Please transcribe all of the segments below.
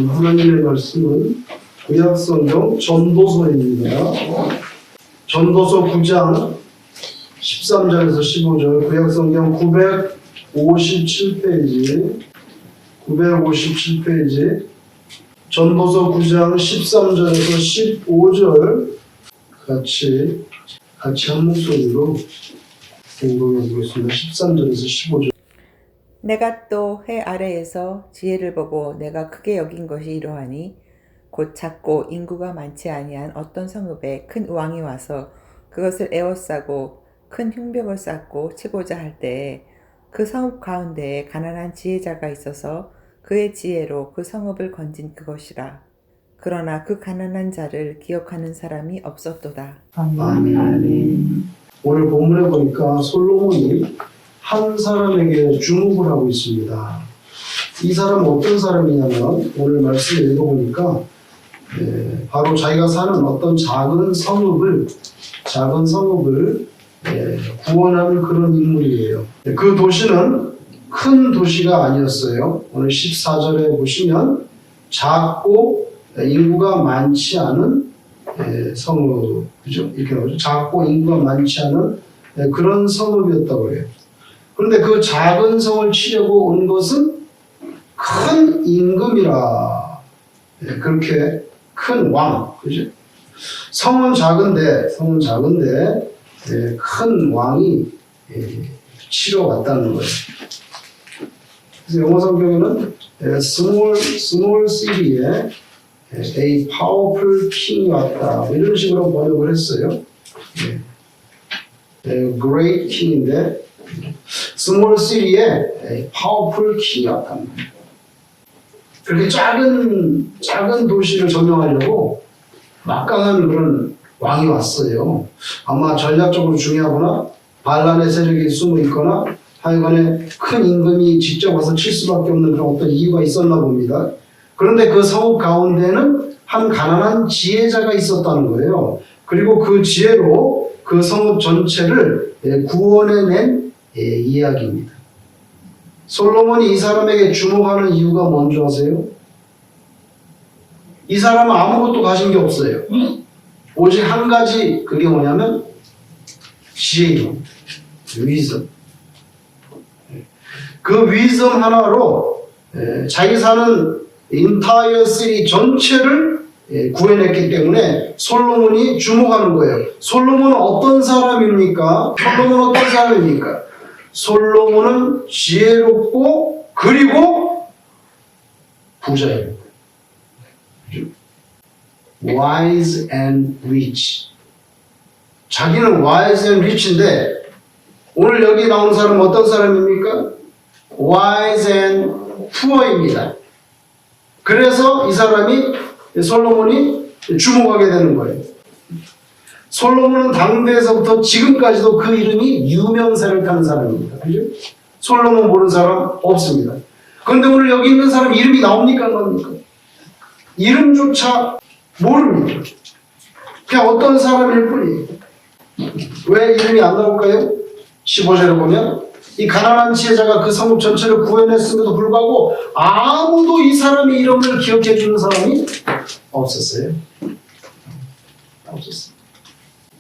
하나님의 말씀은 구약성경 전도서입니다. 전도서 9장 13절에서 15절, 구약성경 957페이지, 전도서 9장 13절에서 15절 같이 한 목소리로 공동해 보겠습니다. 13절에서 15절. 내가 또 해 아래에서 지혜를 보고 내가 크게 여긴 것이 이러하니 곧 작고 인구가 많지 아니한 어떤 성읍에 큰 왕이 와서 그것을 에워싸고 큰 흉벽을 쌓고 치고자 할 때에 그 성읍 가운데에 가난한 지혜자가 있어서 그의 지혜로 그 성읍을 건진 그것이라. 그러나 그 가난한 자를 기억하는 사람이 없었도다. 아멘. 오늘 본문에 보니까 솔로몬이 한 사람에게 주목을 하고 있습니다. 이 사람은 어떤 사람이냐면 오늘 말씀을 읽어보니까 바로 자기가 사는 어떤 작은 성읍을 구원하는 그런 인물이에요. 그 도시는 큰 도시가 아니었어요. 오늘 14절에 보시면 작고 인구가 많지 않은 성읍, 그죠? 이렇게 나오죠. 작고 인구가 많지 않은 그런 성읍이었다고 해요. 그런데 그 작은 성을 치려고 온 것은 큰 임금이라, 그렇게 큰 왕, 그죠? 성은 작은데 큰 왕이 치러 왔다는 거예요. 그래서 영어 성경에는 small city에 a powerful king이 왔다, 이런 식으로 번역을 했어요. great king인데 small city에 a powerful king이 왔다는 거예요. 그렇게 작은 도시를 점령하려고 막강한 그런 왕이 왔어요. 아마 전략적으로 중요하거나 반란의 세력이 숨어 있거나 하여간에 큰 임금이 직접 와서 칠 수밖에 없는 그런 어떤 이유가 있었나 봅니다. 그런데 그 성읍 가운데는 한 가난한 지혜자가 있었다는 거예요. 그리고 그 지혜로 그 성읍 전체를 구원해낸 이야기입니다. 솔로몬이 이 사람에게 주목하는 이유가 뭔지 아세요? 이 사람은 아무것도 가진 게 없어요. 오직 한 가지, 그게 뭐냐면 지혜입니다. 위즈덤. 그 위즈덤 하나로 자기 사는 인타이어 시리 전체를 구해냈기 때문에 솔로몬이 주목하는 거예요. 솔로몬은 어떤 사람입니까? 솔로몬은 지혜롭고 그리고 부자입니다. Wise and rich. 자기는 wise and rich인데 오늘 여기 나오는 사람은 어떤 사람입니까? Wise and poor입니다. 그래서 이 사람이 솔로몬이 주목하게 되는 거예요. 솔로몬은 당대에서부터 지금까지도 그 이름이 유명세를 타는 사람입니다. 그죠? 솔로몬 모르는 사람 없습니다. 그런데 오늘 여기 있는 사람 이름이 나옵니까? 안 나옵니까? 이름조차 모릅니다. 그냥 어떤 사람일 뿐이에요. 왜 이름이 안 나올까요? 15절에 보면 이 가난한 지혜자가 그 성읍 전체를 구해냈음에도 불구하고 아무도 이 사람의 이름을 기억해 주는 사람이 없었어요.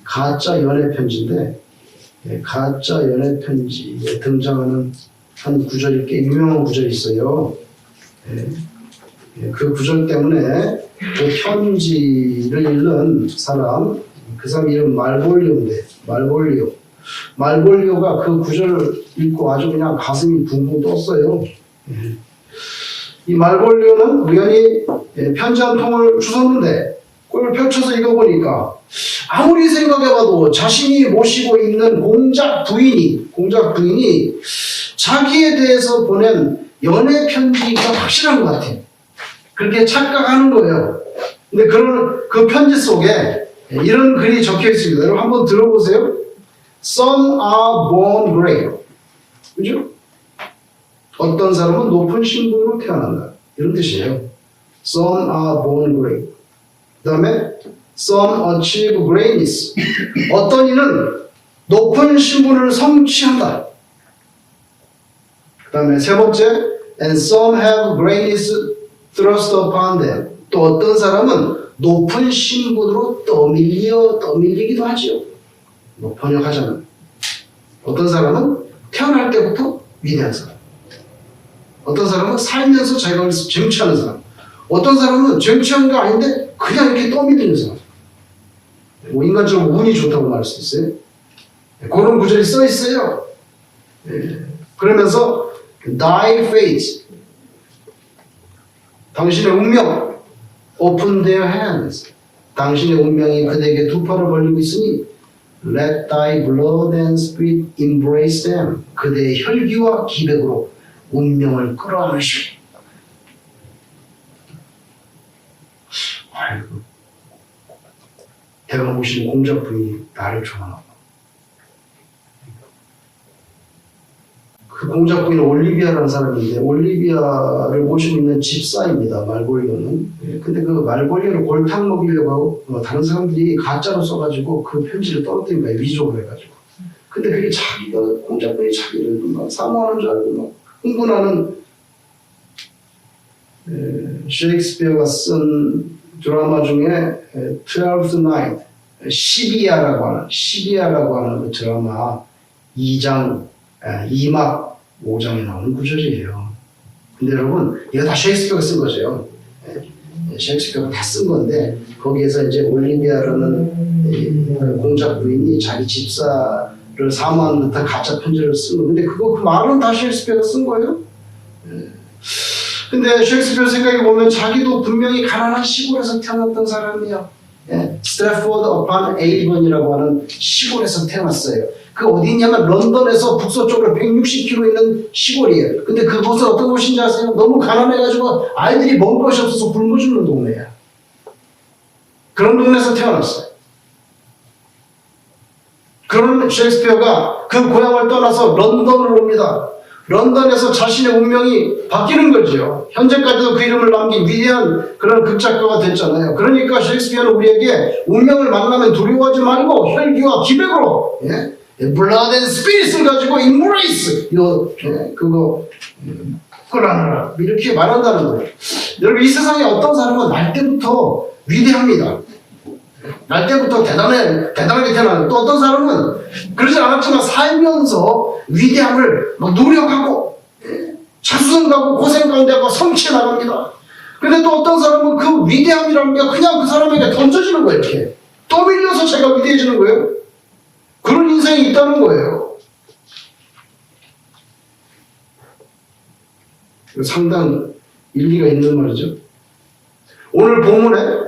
가짜 연애 편지인데 가짜 연애 편지에 등장하는 한 구절이 꽤 유명한 구절이 있어요. 그 구절 때문에 그 편지를 읽는 사람, 그 사람 이름 말볼리오인데 말볼리오가 그 구절을 읽고 아주 그냥 가슴이 붕붕 떴어요. 이 말볼리오는 우연히 편지 한 통을 주웠는데 그걸 펼쳐서 읽어보니까 아무리 생각해봐도 자신이 모시고 있는 공작 부인이 자기에 대해서 보낸 연애 편지가 확실한 것 같아요. 그렇게 착각하는 거예요. 근데 그 편지 속에 이런 글이 적혀 있습니다. 여러분 한번 들어보세요. Some are born great. 그죠? 어떤 사람은 높은 신분으로 태어난다. 이런 뜻이에요. Some are born great. 그 다음에 Some achieve greatness. 어떤 이는 높은 신분을 성취한다. 그 다음에 세 번째, and some have greatness thrust upon them. 또 어떤 사람은 높은 신분으로 떠밀리기도 하죠. 뭐 번역하자면 어떤 사람은 태어날 때부터 위대한 사람, 어떤 사람은 살면서 자기가 쟁취하는 사람, 어떤 사람은 쟁취하는 게 아닌데 그냥 이렇게 떠밀리는 사람. 뭐 인간적으로 운이 좋다고 말할 수 있어요. 그런 구절이 써 있어요. 그러면서 thy fate, 당신의 운명, open their hands, 당신의 운명이 그대에게 두 팔을 벌리고 있으니 let thy blood and spirit embrace them, 그대의 혈기와 기백으로 운명을 끌어안으시오. 아이고, 내가 모시는 공작부인이 나를 좋아하나. 그 공작부인은 올리비아라는 사람인데 올리비아를 모시고 있는 집사입니다. 말골리오는. 근데 그 말골리오를 골탕 먹이려고 하고 다른 사람들이 가짜로 써가지고 그 편지를 떨어뜨린 거예요. 위조를 해가지고. 근데 그게 자기가 공작부인이 자기를 막 사모하는 줄 알고 막 흥분하는 셰익스피어가 쓴 드라마 중에 Twelfth Night, 시비아라고 하는 그 드라마 2장 2막 5장에 나오는 구절이에요. 근데 여러분, 이거 다 셰익스피어가 쓴 거죠. 셰익스피어가 다 쓴 건데, 거기에서 이제 올리비아라는 공작 부인이 자기 집사를 사모하는 듯한 가짜 편지를 쓴 거. 근데 그 말은 다 셰익스피어가 쓴 거예요. 근데 셰익스피어 생각해 보면 자기도 분명히 가난한 시골에서 태어났던 사람이에요. 스트래포드 어판 에이번이라고 하는 시골에서 태어났어요. 그 어디 있냐면 런던에서 북서쪽으로 160km 있는 시골이에요. 근데 그곳은 어떤 곳인지 아세요? 너무 가난해가지고 아이들이 먹을 것이 없어서 굶어 죽는 동네야. 그런 동네에서 태어났어요. 그런 셰익스피어가 그 고향을 떠나서 런던으로 옵니다. 런던에서 자신의 운명이 바뀌는 거죠. 현재까지도 그 이름을 남긴 위대한 그런 극작가가 됐잖아요. 그러니까 셰익스피어는 우리에게 운명을 만나면 두려워하지 말고 혈기와 기백으로 blood and spirit을 가지고 embrace 그거 끌어안으라 이렇게 말한다는 거예요. 여러분, 이 세상에 어떤 사람은 날 때부터 위대합니다. 날 때부터 대단하게 태어나는, 또 어떤 사람은 그러지 않았지만 살면서 위대함을 막 노력하고 자수성 가고 고생 가운데 하고 성취해 나갑니다. 근데 또 어떤 사람은 그 위대함이라는 게 그냥 그 사람에게 던져지는 거예요. 이렇게 떠밀려서 제가 위대해지는 거예요. 그런 인생이 있다는 거예요. 상당 일리가 있는 말이죠. 오늘 본문에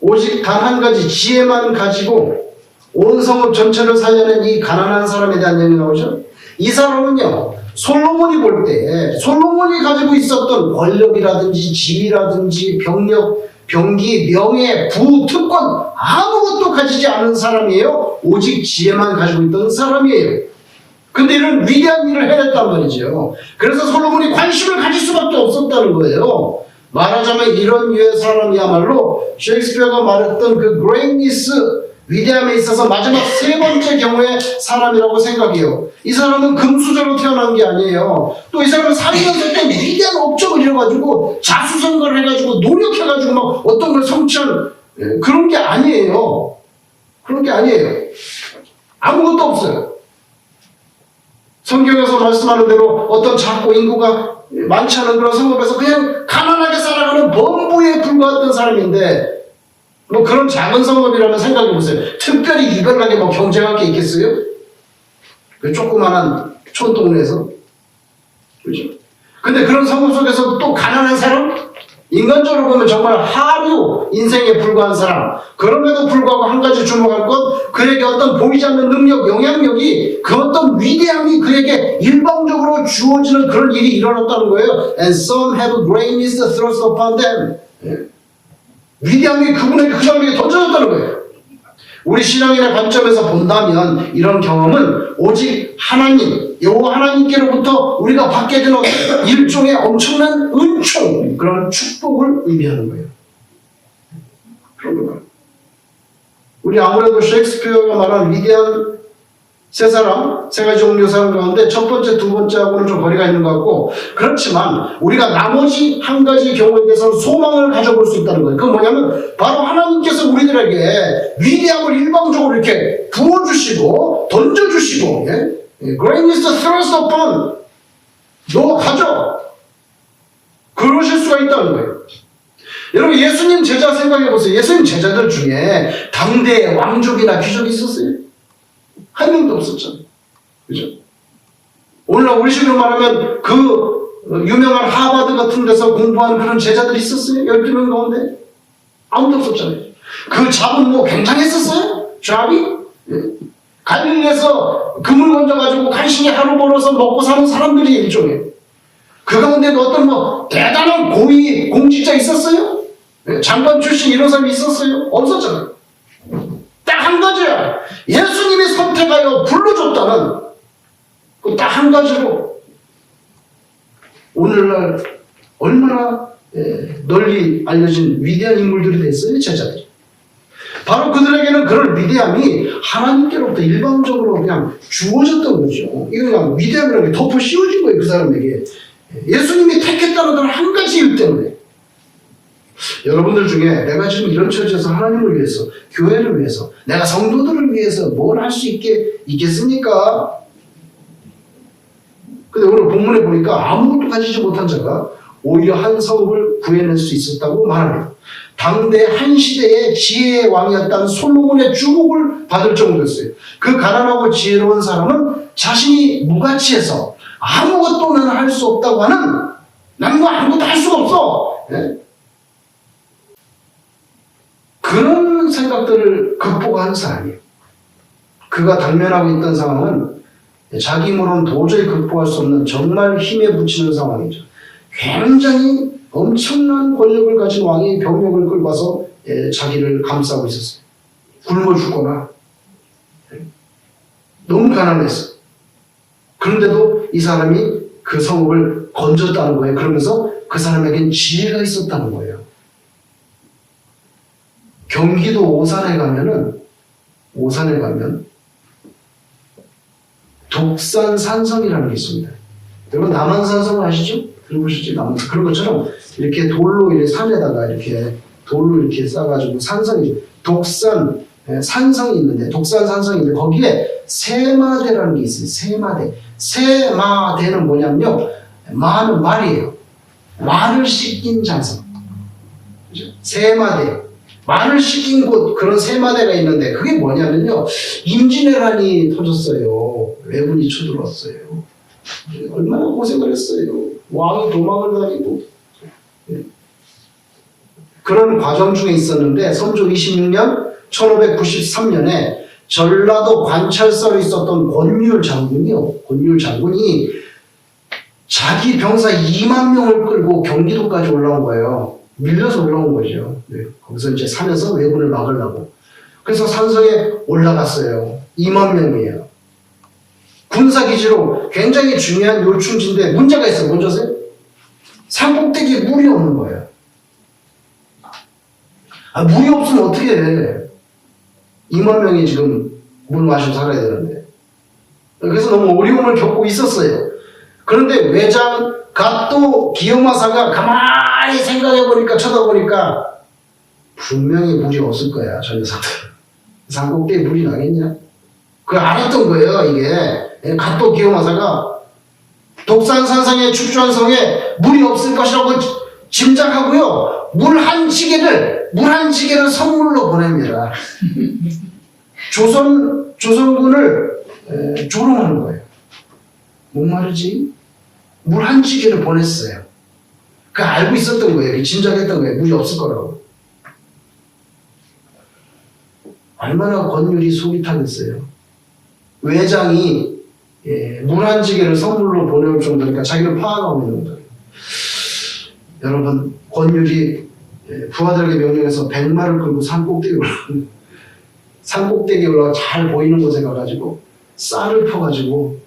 오직 단 한 가지 지혜만 가지고 온 성읍 전체를 살려낸 이 가난한 사람에 대한 얘기 나오죠. 이 사람은요, 솔로몬이 볼 때 솔로몬이 가지고 있었던 권력이라든지 지위라든지 병력, 병기, 명예, 부, 특권 아무것도 가지지 않은 사람이에요. 오직 지혜만 가지고 있던 사람이에요. 근데 이런 위대한 일을 해냈단 말이죠. 그래서 솔로몬이 관심을 가질 수밖에 없었다는 거예요. 말하자면 이런 유의 사람이야말로 셰익스피어가 말했던 그 greatness, 위대함에 있어서 마지막 세 번째 경우의 사람이라고 생각해요. 이 사람은 금수저로 태어난 게 아니에요. 또 이 사람은 살면서 또 위대한 업적을 이뤄가지고 자수성가를 해가지고 노력해가지고 막 어떤 걸 성취한 그런 게 아니에요. 그런 게 아니에요. 아무것도 없어요. 성경에서 말씀하는 대로 어떤 작고 인구가 많지 않은 그런 성읍에서 그냥 가난하게 살아가는 범부에 불과했던 사람인데, 뭐 그런 작은 성읍이라면 생각해 보세요. 특별히 유별나게 뭐 경쟁할 게 있겠어요? 그 조그만한 촌동네에서. 그렇죠? 근데 그런 성읍 속에서 또 가난한 사람? 인간적으로 보면 정말 하류 인생에 불과한 사람. 그럼에도 불구하고 한 가지 주목할 것, 그에게 어떤 보이지 않는 능력, 영향력이, 그 어떤 위대함이 그에게 일방적으로 주어지는 그런 일이 일어났다는 거예요. And some have greatness thrust upon them. 위대함이 그분에게, 그 사람에게 던져졌다는 거예요. 우리 신앙인의 관점에서 본다면 이런 경험은 오직 하나님, 여호와 하나님께로부터 우리가 받게 되는 일종의 엄청난 은총, 그런 축복을 의미하는 거예요. 그런 거예요. 우리 아무래도 셰익스피어가 말한 위대한 세 가지 종류 사람 가운데 첫 번째, 두 번째하고는 좀 거리가 있는 것 같고, 그렇지만 우리가 나머지 한 가지 경우에 대해서는 소망을 가져볼 수 있다는 거예요. 그건 뭐냐면 바로 하나님께서 우리들에게 위대함을 일방적으로 이렇게 부어주시고 던져주시고, Great is the thrust upon, 너 가져, 그러실 수가 있다는 거예요. 여러분, 예수님 제자 생각해 보세요. 예수님 제자들 중에 당대의 왕족이나 귀족이 있었어요? 한 명도 없었잖아요. 그죠? 오늘날 우리식으로 말하면 그 유명한 하버드 같은 데서 공부하는 그런 제자들이 있었어요? 12명 가운데? 아무도 없었잖아요. 그 잡은 뭐 굉장했었어요? 잡이? 갈릴리에서 금을 건져가지고 간신히 하루 벌어서 먹고 사는 사람들이 일종의. 그 가운데도 어떤 뭐 대단한 고위 공직자 있었어요? 장관 출신 이런 사람이 있었어요? 없었잖아요. 딱 한 가지야. 예수님이 선택하여 불러줬다는 그 딱 한 가지로 오늘날 얼마나 널리 알려진 위대한 인물들이 됐어요, 제자들이. 바로 그들에게는 그런 위대함이 하나님께로부터 일방적으로 그냥 주어졌던 거죠. 이거 그냥 위대함이라는 게 덮어 씌워진 거예요, 그 사람에게. 예수님이 택했다는 건 한 가지 일 때문에. 여러분들 중에 내가 지금 이런 처지에서 하나님을 위해서, 교회를 위해서, 내가 성도들을 위해서 뭘 할 수 있겠습니까? 근데 오늘 본문에 보니까 아무것도 가지지 못한 자가 오히려 한 성읍을 구해낼 수 있었다고 말합니다. 당대 한 시대의 지혜의 왕이었던 솔로몬의 주목을 받을 정도였어요. 그 가난하고 지혜로운 사람은 자신이 무가치해서 아무것도는 할 수 없다고 하는, 난 뭐 아무것도 할 수가 없어, 그런 생각들을 극복한 사람이에요. 그가 당면하고 있던 상황은 자기 힘으로는 도저히 극복할 수 없는 정말 힘에 부치는 상황이죠. 굉장히 엄청난 권력을 가진 왕이 병력을 끌고 와서 자기를 감싸고 있었어요. 굶어 죽거나. 너무 가난했어. 그런데도 이 사람이 그 성읍을 건졌다는 거예요. 그러면서 그 사람에겐 지혜가 있었다는 거예요. 경기도 오산에 가면 독산산성이라는 게 있습니다. 여러분 남한산성 아시죠? 들어보셨죠? 남한산. 그런 것처럼 이렇게 돌로 이렇게 산에다가 이렇게 돌로 이렇게 싸가지고 산성이죠. 독산 산성이 있는데, 독산산성이 있는데 거기에 세마대라는 게 있어요. 세마대. 세마대는 뭐냐면요, 마는 말이에요. 말을 씻긴 장성. 그죠? 세마대. 말을 씻긴 곳, 그런 세마대가 있는데 그게 뭐냐면요, 임진왜란이 터졌어요. 왜군이 쳐들어왔어요. 얼마나 고생을 했어요. 왕이 도망을 다니고. 그런 과정 중에 있었는데 선조 26년 1593년에 전라도 관찰서에 있었던 권율 장군이 자기 병사 2만 명을 끌고 경기도까지 올라온 거예요. 밀려서 올라온 거죠. 거기서 이제 산에서 왜군을 막으려고. 그래서 산성에 올라갔어요. 2만 명이에요. 군사기지로 굉장히 중요한 요충지인데 문제가 있어요. 뭔지 아세요? 산꼭대기에 물이 없는 거예요. 물이 없으면 어떻게 해? 2만 명이 지금 물 마시고 살아야 되는데. 그래서 너무 어려움을 겪고 있었어요. 그런데 외장 갓도 기요마사가 가만히 생각해보니까, 쳐다보니까 분명히 물이 없을 거야, 저 녀석들. 산꼭대기에 물이 나겠냐? 그걸 알았던 거예요, 이게. 갓도 기요마사가 독산산성의 축주한 성에 물이 없을 것이라고 짐작하고요, 물 한 지게를 선물로 보냅니다. 조선군을 조롱하는 거예요. 목마르지? 물 한 지게를 보냈어요. 그 알고 있었던 거예요. 짐작했던 거예요. 물이 없을 거라고. 얼마나 권율이 속이 타겠어요. 외장이 물 한 지게를 선물로 보내올 정도니까 자기는 파악하고 있는 거예요. 여러분, 권율이 부하들에게 명령해서 백마를 끌고 산꼭대기에 올라가 잘 보이는 곳에 가가지고 쌀을 퍼가지고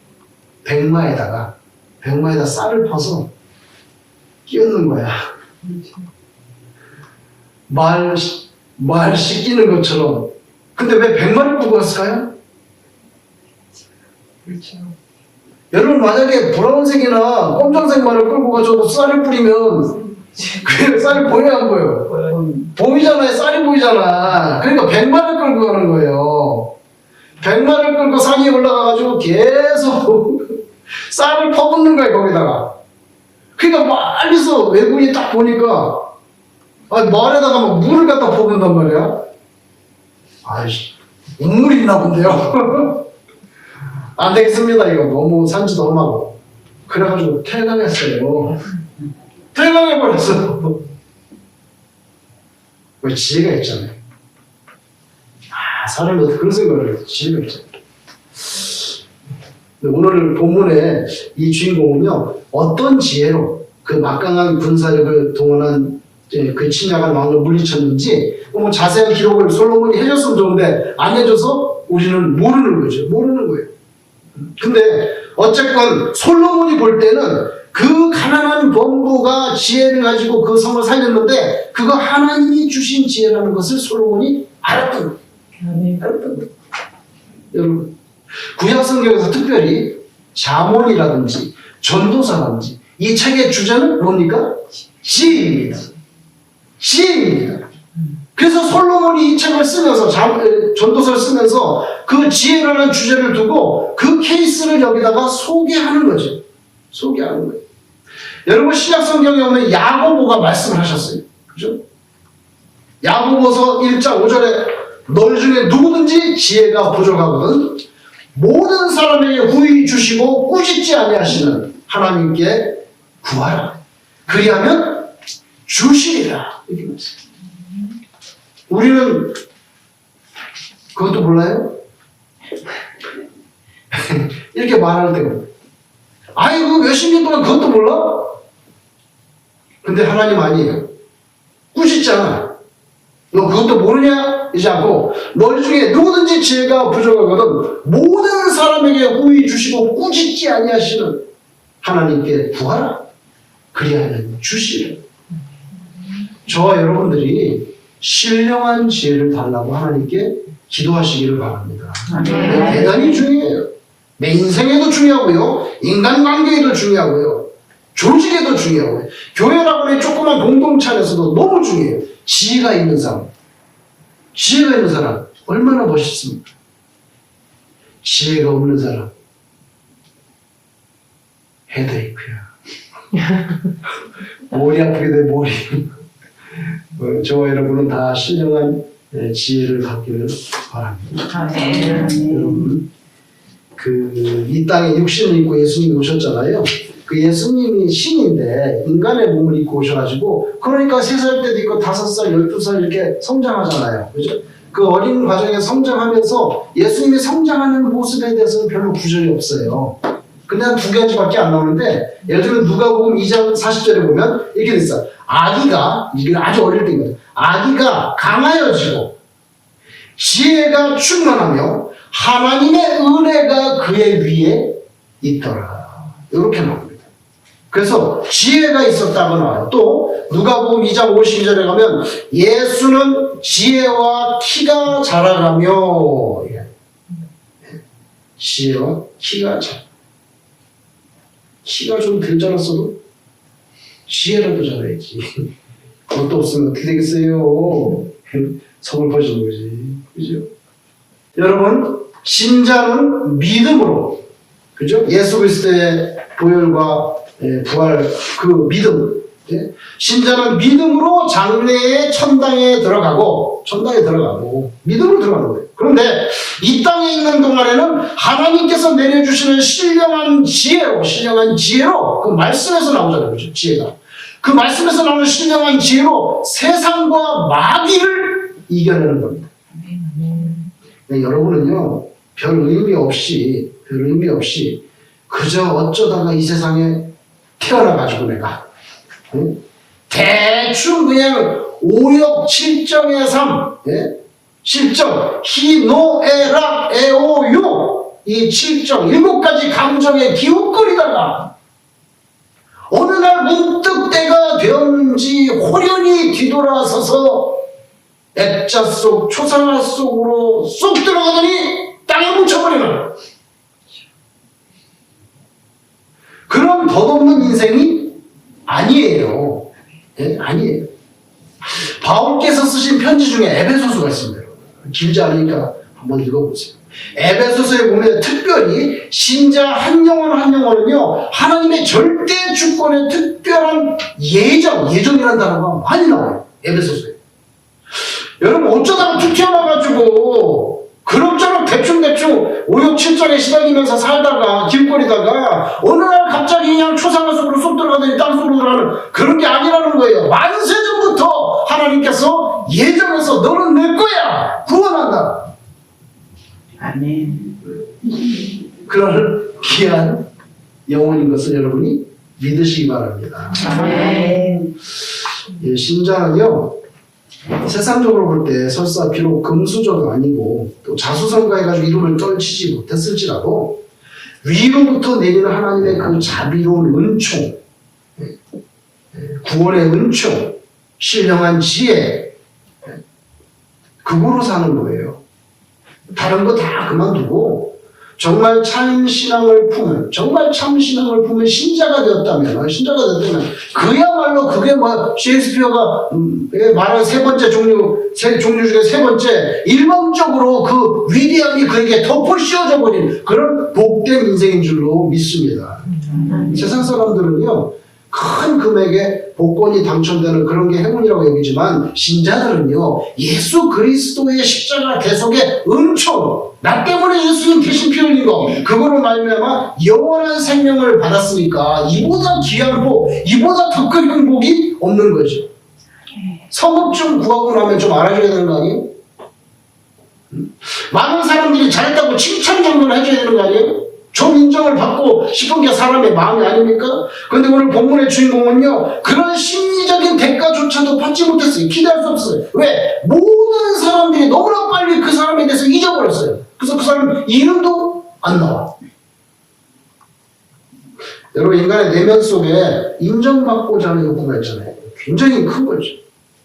백마에다 쌀을 퍼서 끼얹는 거야. 말 씻기는 것처럼. 근데 왜 백마를 끌고 갔을까요? 그렇죠. 여러분 만약에 브라운색이나 검정색 말을 끌고 가서 쌀을 뿌리면 그 쌀이 보여야 안 보여? 보이잖아요. 쌀이 보이잖아. 그러니까 백마를 끌고 가는 거예요. 백마를 끌고 산에 올라가가지고 계속 쌀을 퍼붓는 거예요. 거기다가. 그러니까 멀리서 외국인이 딱 보니까 말에다가 막 물을 갖다 퍼붓는단 말이야. 아이씨, 운물이 있나 본데요. 안 되겠습니다. 이거 너무 산지도 험하고. 그래가지고 퇴강했어요. 퇴강해버렸어. 왜 지혜가 있잖아요. 사람이 어떻게 그런 생각을 해요. 지혜가 있잖아요. 오늘 본문의 이 주인공은요, 어떤 지혜로 그 막강한 군사력을 동원한 그 침략한 왕을 물리쳤는지, 뭐 자세한 기록을 솔로몬이 해줬으면 좋은데, 안 해줘서 우리는 모르는 거죠. 모르는 거예요. 근데, 어쨌건 솔로몬이 볼 때는 그 가난한 범부가 지혜를 가지고 그 성을 살렸는데, 그거 하나님이 주신 지혜라는 것을 솔로몬이 알았던 거예요. 알았던 거예요. 여러분, 구약 성경에서 특별히 잠언이라든지 전도서라든지 이 책의 주제는 뭡니까? 지혜입니다. 지혜입니다. 그래서 솔로몬이 이 책을 쓰면서 전도서를 쓰면서 그 지혜라는 주제를 두고 그 케이스를 여기다가 소개하는 거죠. 소개하는 거예요. 여러분 신약 성경에 오면 야고보가 말씀을 하셨어요. 그죠? 야고보서 1장 5절에 너희 중에 누구든지 지혜가 부족하거든 모든 사람에게 후히 주시고 꾸짖지 아니하시는 하나님께 구하라. 그리하면 주시리라. 이렇게 말씀해요. 우리는 그것도 몰라요? 이렇게 말할 때가 아이고 몇십 년 동안 그것도 몰라? 근데 하나님 아니에요. 꾸짖잖아. 너 그것도 모르냐? 이지 않고 너희 중에 누구든지 지혜가 부족하거든 모든 사람에게 후히 주시고 꾸짖지 아니하시는 하나님께 구하라. 그리하면 주시리라. 저와 여러분들이 신령한 지혜를 달라고 하나님께 기도하시기를 바랍니다. 대단히 중요해요. 내 인생에도 중요하고요. 인간관계에도 중요하고요. 조직에도 중요하고요. 교회라고 하는 조그만 공동체 안에서도 너무 중요해요. 지혜가 있는 사람. 지혜가 있는 사람 얼마나 멋있습니까? 지혜가 없는 사람 헤드에이크야. 머리 아프게 돼 머리. 저와 여러분은 다 신령한 지혜를 갖기를 바랍니다. 여러분 이 땅에 육신을 입고 예수님이 오셨잖아요. 그 예수님이 신인데 인간의 몸을 입고 오셔가지고 그러니까 3살 때도 있고 5살, 12살 이렇게 성장하잖아요. 그죠? 그 어린 과정에 성장하면서 예수님이 성장하는 모습에 대해서는 별로 구절이 없어요. 근데 한 2가지밖에 안 나오는데 예를 들면 누가복음 2장 40절에 보면 이렇게 돼 있어요. 아기가 이게 아주 어릴 때입니다. 아기가 강하여지고 지혜가 충만하며 하나님의 은혜가 그의 위에 있더라. 이렇게 나옵니다. 그래서 지혜가 있었다고 나와요. 또 누가복음 2장 52절에 가면 예수는 지혜와 키가 자라가며 지혜와 키가 자라. 키가 좀 덜 자랐어도 지혜라도 자라야지. 그것도 없으면 어떻게 되겠어요? 성을 퍼지는 거지. 그죠? 여러분, 신자는 믿음으로, 그죠? 예수 그리스도의 보혈과 부활, 그 믿음. 신자는 믿음으로 장래의 천당에 들어가고, 믿음으로 들어가는 거예요. 그런데 이 땅에 있는 동안에는 하나님께서 내려주시는 신령한 지혜로, 그 말씀에서 나오잖아요. 그죠? 지혜가. 그 말씀에서 나오는 신령한 지혜로 세상과 마귀를 이겨내는 겁니다. 네, 여러분은요, 별 의미 없이, 그저 어쩌다가 이 세상에 태어나가지고 내가, 대충 그냥 5역 7정의 삶, 실정, 희노애락 애오요, 이 7정, 7가지 감정에 기웃거리다가, 어느 날 문득 때가 되었는지 호련히 뒤돌아서서 액자 속, 초상화 속으로 쏙 들어가더니 땅에 묻혀버리는 그런 덧없는 인생이 아니에요. 예? 아니에요. 바울께서 쓰신 편지 중에 에베소서가 있습니다. 길지 않으니까 한번 읽어보세요. 에베소서에 보면 특별히 신자 한 영혼 한 영혼은요, 하나님의 절대 주권의 특별한 예정이라는 단어가 많이 나와요. 에베소서에. 여러분, 어쩌다가 툭 튀어나와가지고 그럭저럭 대충대충 5, 6, 7절에 시달리면서 살다가 길거리다가 어느 날 갑자기 그냥 초상화 속으로 쏙 들어가더니 땅속으로 들어가는 그런 게 아니라는 거예요. 만세 전부터 하나님께서 예정해서 너는 내 거야! 구원한다! 아멘. 그런 귀한 영혼인 것을 여러분이 믿으시기 바랍니다. 아멘. 예, 신자는요, 세상적으로 볼 때 설사 비록 금수저가 아니고 또 자수성가해가지고 이름을 떨치지 못했을지라도 위로부터 내리는 하나님의 그 자비로운 은총, 구원의 은총, 신령한 지혜, 그거로 사는 거예요. 다른 거 다 그만두고 정말 참 신앙을 품은 신자가 되었다면 그야말로 그게 뭐 셰익스피어가 말한 세 번째 종류 중에 세 번째, 일방적으로 그 위대함이 그에게 덮어 씌워져 버린 그런 복된 인생인 줄로 믿습니다. 세상 사람들은요, 큰 금액의 복권이 당첨되는 그런 게 행운이라고 여기지만 신자들은요, 예수 그리스도의 십자가 대속의 은총, 나 때문에 예수님 대신 피 흘린 거, 그거로 말미암아 영원한 생명을 받았으니까 이보다 귀한 복, 이보다 더 큰 행복이 없는 거죠. 성업 좀 구하고 나면 좀 알아줘야 되는 거 아니에요? 많은 사람들이 잘했다고 칭찬 정도는 해줘야 되는 거 아니에요? 좀 인정을 받고 싶은 게 사람의 마음이 아닙니까? 그런데 오늘 본문의 주인공은요, 그런 심리적인 대가조차도 받지 못했어요. 기대할 수 없어요. 왜? 모든 사람들이 너무나 빨리 그 사람에 대해서 잊어버렸어요. 그래서 그 사람 이름도 안 나와. 여러분, 인간의 내면 속에 인정받고자 하는 욕구가 있잖아요. 굉장히 큰 거죠.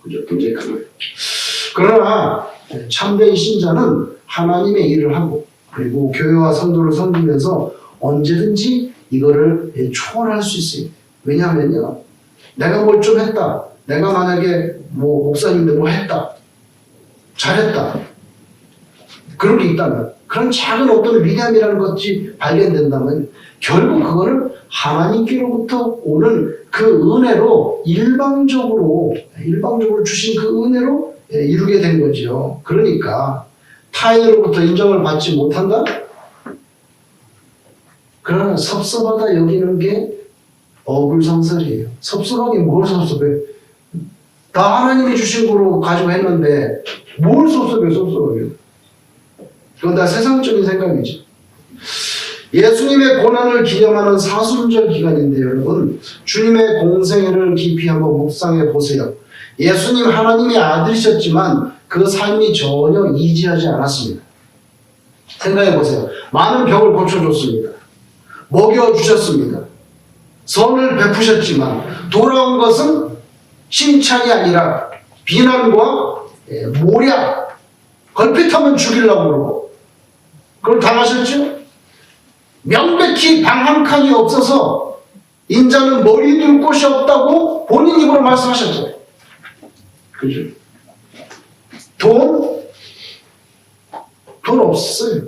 그죠? 굉장히 큰 거예요. 그러나 참된 신자는 하나님의 일을 하고 그리고 교회와 성도를 섬기면서 언제든지 이거를 초월할 수 있어요. 왜냐하면요, 내가 뭘 좀 했다. 내가 만약에 뭐 목사님들 뭐 했다. 잘했다. 그런 게 있다면, 그런 작은 어떤 위대함이라는 것이 발견된다면 결국 그거를 하나님께로부터 오는 그 은혜로 일방적으로 주신 그 은혜로 이루게 된 거죠. 그러니까 타인으로부터 인정을 받지 못한다? 그러나 섭섭하다 여기는 게 어불성설이에요. 섭섭하게 뭘 섭섭해? 다 하나님이 주신 거로 가지고 했는데 뭘 섭섭해? 그건 다 세상적인 생각이죠. 예수님의 고난을 기념하는 사순절 기간인데 여러분, 주님의 공생애를 깊이 한번 묵상해 보세요. 예수님 하나님의 아들이셨지만 그 삶이 전혀 이지하지 않았습니다. 생각해 보세요. 많은 병을 고쳐줬습니다. 먹여주셨습니다. 선을 베푸셨지만 돌아온 것은 칭찬이 아니라 비난과 모략, 걸핏하면 죽이려고 그러고, 그걸 당하셨죠? 명백히 방 한 칸이 없어서 인자는 머리 둘 곳이 없다고 본인 입으로 말씀하셨죠. 그죠? 돈 없어요.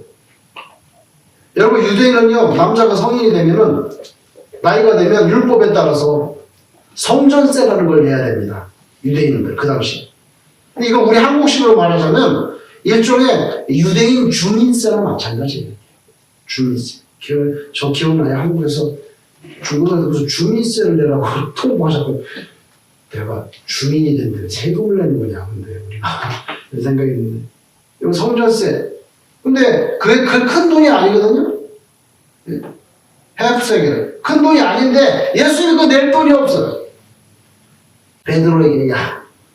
여러분, 유대인은요, 남자가 성인이 되면은, 나이가 되면 율법에 따라서 성전세라는 걸 내야 됩니다. 유대인들, 그 당시. 근데 이거 우리 한국식으로 말하자면 일종의 유대인 주민세랑 마찬가지예요. 주민세. 저 기억나요? 한국에서 중고등학교 무슨 주민세를 내라고 통보하셨고, 내가 주민이 된다면 세금을 내는 거냐, 근데 우리가 이런 생각이 드는데, 이거 성전세. 근데 그게 큰 돈이 아니거든요. 해프세계는 큰 돈이 아닌데 예수님이 그거 낼 돈이 없어요. 베드로에게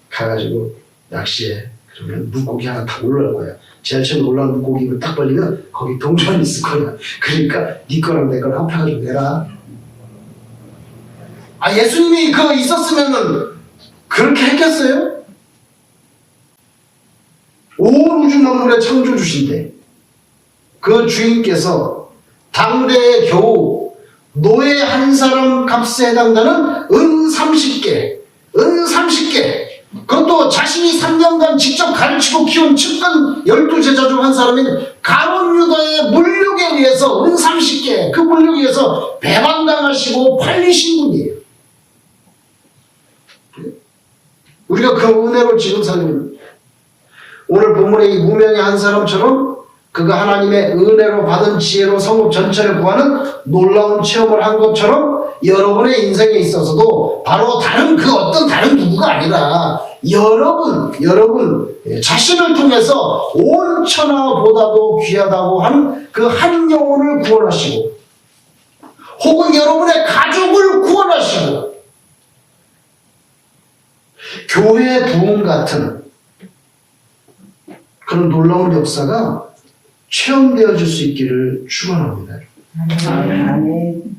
가가지고 낚시해. 그러면 물고기 하나 딱 올라올 거야. 제일 처음에 올라온 물고기 입을 딱 벌리면 거기 동전이 있을 거야. 그러니까 네 거랑 내 거랑 합해가지고 내라. 예수님이 그거 있었으면은 그렇게 했겠어요? 온 우주 만물의 창조주신데 그 주인께서 당대에 겨우 노예 한 사람 값에 해당되는 은 30개, 은 30개. 그것도 자신이 3년간 직접 가르치고 키운 측근 12제자 중 한 사람인 가룟 유다의 물욕에 의해서 은 30개, 그 물욕에 의해서 배반당하시고 팔리신 분이에요. 우리가 그 은혜로 지금 살고 오늘 본문의 이 무명의 한 사람처럼 그가 하나님의 은혜로 받은 지혜로 성읍 전체를 구하는 놀라운 체험을 한 것처럼 여러분의 인생에 있어서도 바로 다른 그 어떤 다른 누구가 아니라 여러분 자신을 통해서 온 천하보다도 귀하다고 하는 그 한 영혼을 구원하시고 혹은 여러분의 가족을 구원하시고 교회의 부흥 같은 그런 놀라운 역사가 체험되어질 수 있기를 축원합니다. 아멘.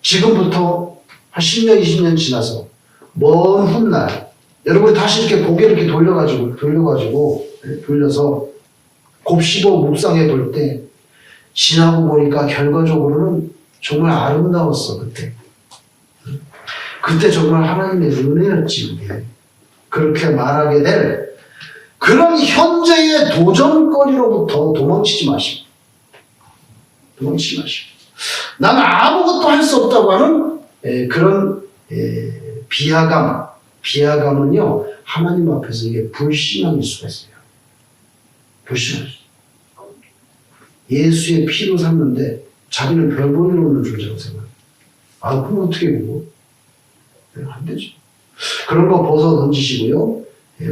지금부터 한 10년, 20년 지나서 먼 훗날 여러분이 다시 이렇게 고개를 이렇게 돌려서 곱씹어 묵상해 볼 때 지나고 보니까 결과적으로는 정말 아름다웠어 그때 정말 하나님의 은혜였지 그게. 그렇게 말하게 될 그런 현재의 도전거리로부터 도망치지 마시고 나는 아무것도 할 수 없다고 하는 그런 비하감은요 하나님 앞에서 이게 불신앙일 수가 있어요. 불신앙. 예수의 피로 샀는데 자기는 별 볼일 없는 존재라고 생각해요. 그럼 어떻게 보고? 안 되죠. 그런 거 벗어 던지시고요.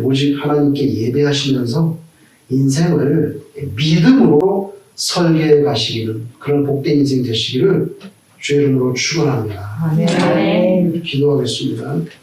오직 하나님께 예배하시면서 인생을 믿음으로 설계해 가시기를 그런 복된 인생 되시기를 주의 이름으로 축원합니다. 아멘. 기도하겠습니다.